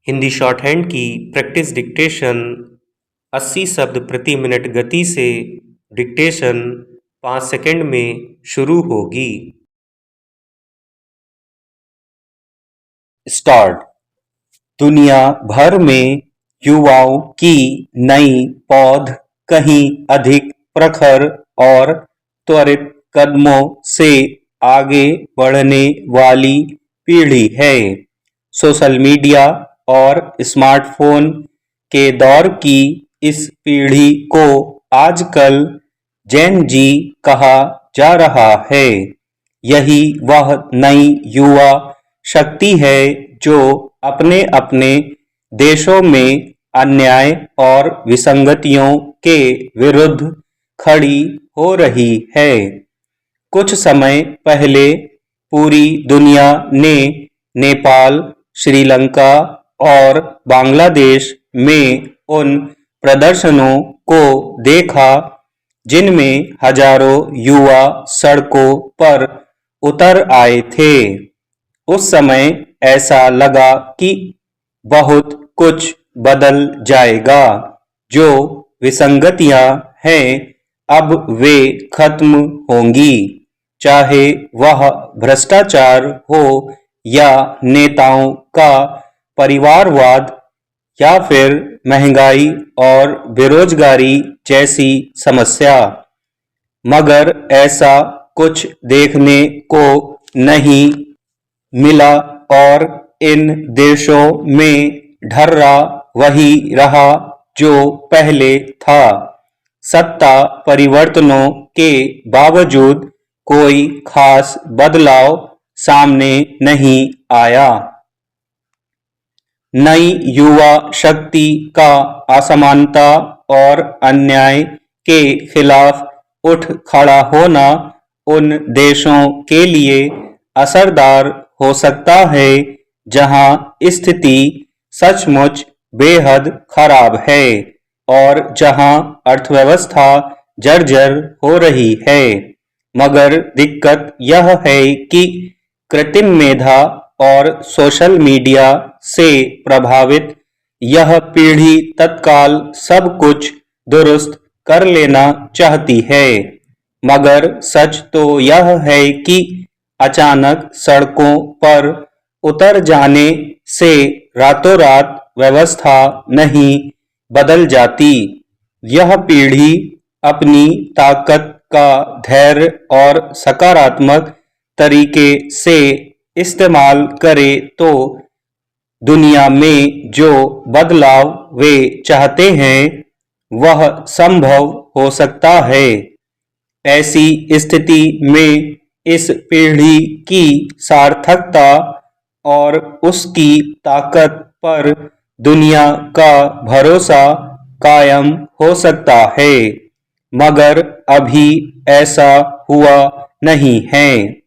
Hindi shorthand की practice dictation 80 शब्द प्रति मिनट गति से डिक्टेशन 5 सेकंड में शुरू होगी। स्टार्ट। दुनिया भर में युवाओं की नई पौध कहीं अधिक प्रखर और त्वरित कदमों से आगे बढ़ने वाली पीढ़ी है। सोशल मीडिया और स्मार्टफोन के दौर की इस पीढ़ी को आजकल जेन जी कहा जा रहा है। यही वह नई युवा शक्ति है जो अपने अपने देशों में अन्याय और विसंगतियों के विरुद्ध खड़ी हो रही है। कुछ समय पहले पूरी दुनिया ने नेपाल, श्रीलंका और बांग्लादेश में उन प्रदर्शनों को देखा जिनमें हजारों युवा सड़कों पर उतर आए थे। उस समय ऐसा लगा कि बहुत कुछ बदल जाएगा। जो विसंगतियां हैं अब वे खत्म होंगी, चाहे वह भ्रष्टाचार हो या नेताओं का परिवारवाद या फिर महंगाई और बेरोजगारी जैसी समस्या। मगर ऐसा कुछ देखने को नहीं मिला और इन देशों में ढर्रा वही रहा जो पहले था। सत्ता परिवर्तनों के बावजूद कोई खास बदलाव सामने नहीं आया। नई युवा शक्ति का असमानता और अन्याय के खिलाफ उठ खड़ा होना उन देशों के लिए असरदार हो सकता है जहां स्थिति सचमुच बेहद खराब है और जहां अर्थव्यवस्था जर्जर हो रही है। मगर दिक्कत यह है कि कृत्रिम मेधा और सोशल मीडिया से प्रभावित यह पीढ़ी तत्काल सब कुछ दुरुस्त कर लेना चाहती है। मगर सच तो यह है कि अचानक सड़कों पर उतर जाने से रातों रात व्यवस्था नहीं बदल जाती। यह पीढ़ी अपनी ताकत का धैर्य और सकारात्मक तरीके से इस्तेमाल करे तो दुनिया में जो बदलाव वे चाहते हैं वह संभव हो सकता है। ऐसी स्थिति में इस पीढ़ी की सार्थकता और उसकी ताकत पर दुनिया का भरोसा कायम हो सकता है। मगर अभी ऐसा हुआ नहीं है।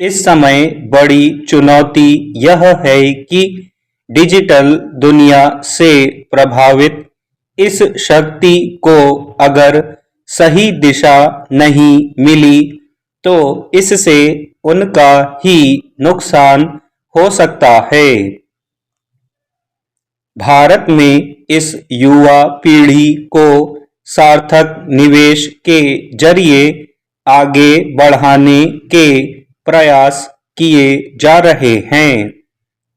इस समय बड़ी चुनौती यह है कि डिजिटल दुनिया से प्रभावित इस शक्ति को अगर सही दिशा नहीं मिली तो इससे उनका ही नुकसान हो सकता है। भारत में इस युवा पीढ़ी को सार्थक निवेश के जरिए आगे बढ़ाने के प्रयास किए जा रहे हैं।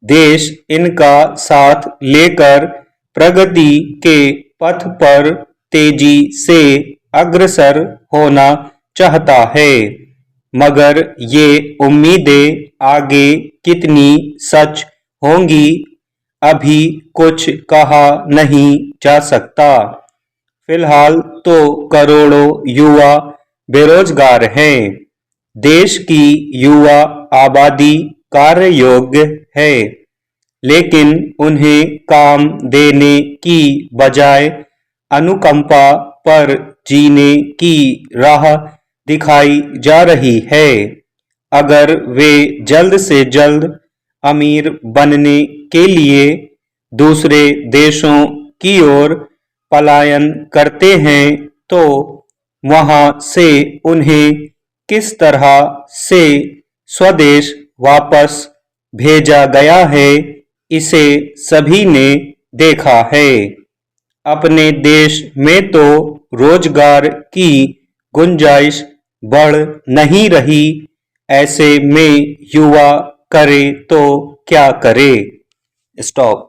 देश इनका साथ लेकर प्रगति के पथ पर तेजी से अग्रसर होना चाहता है। मगर ये उम्मीदें आगे कितनी सच होंगी अभी कुछ कहा नहीं जा सकता। फिलहाल तो करोड़ों युवा बेरोजगार हैं। देश की युवा आबादी कार्य योग्य है, लेकिन उन्हें काम देने की बजाय अनुकंपा पर जीने की राह दिखाई जा रही है। अगर वे जल्द से जल्द अमीर बनने के लिए दूसरे देशों की ओर पलायन करते हैं तो वहां से उन्हें किस तरह से स्वदेश वापस भेजा गया है इसे सभी ने देखा है। अपने देश में तो रोजगार की गुंजाइश बढ़ नहीं रही, ऐसे में युवा करे तो क्या करे। स्टॉप।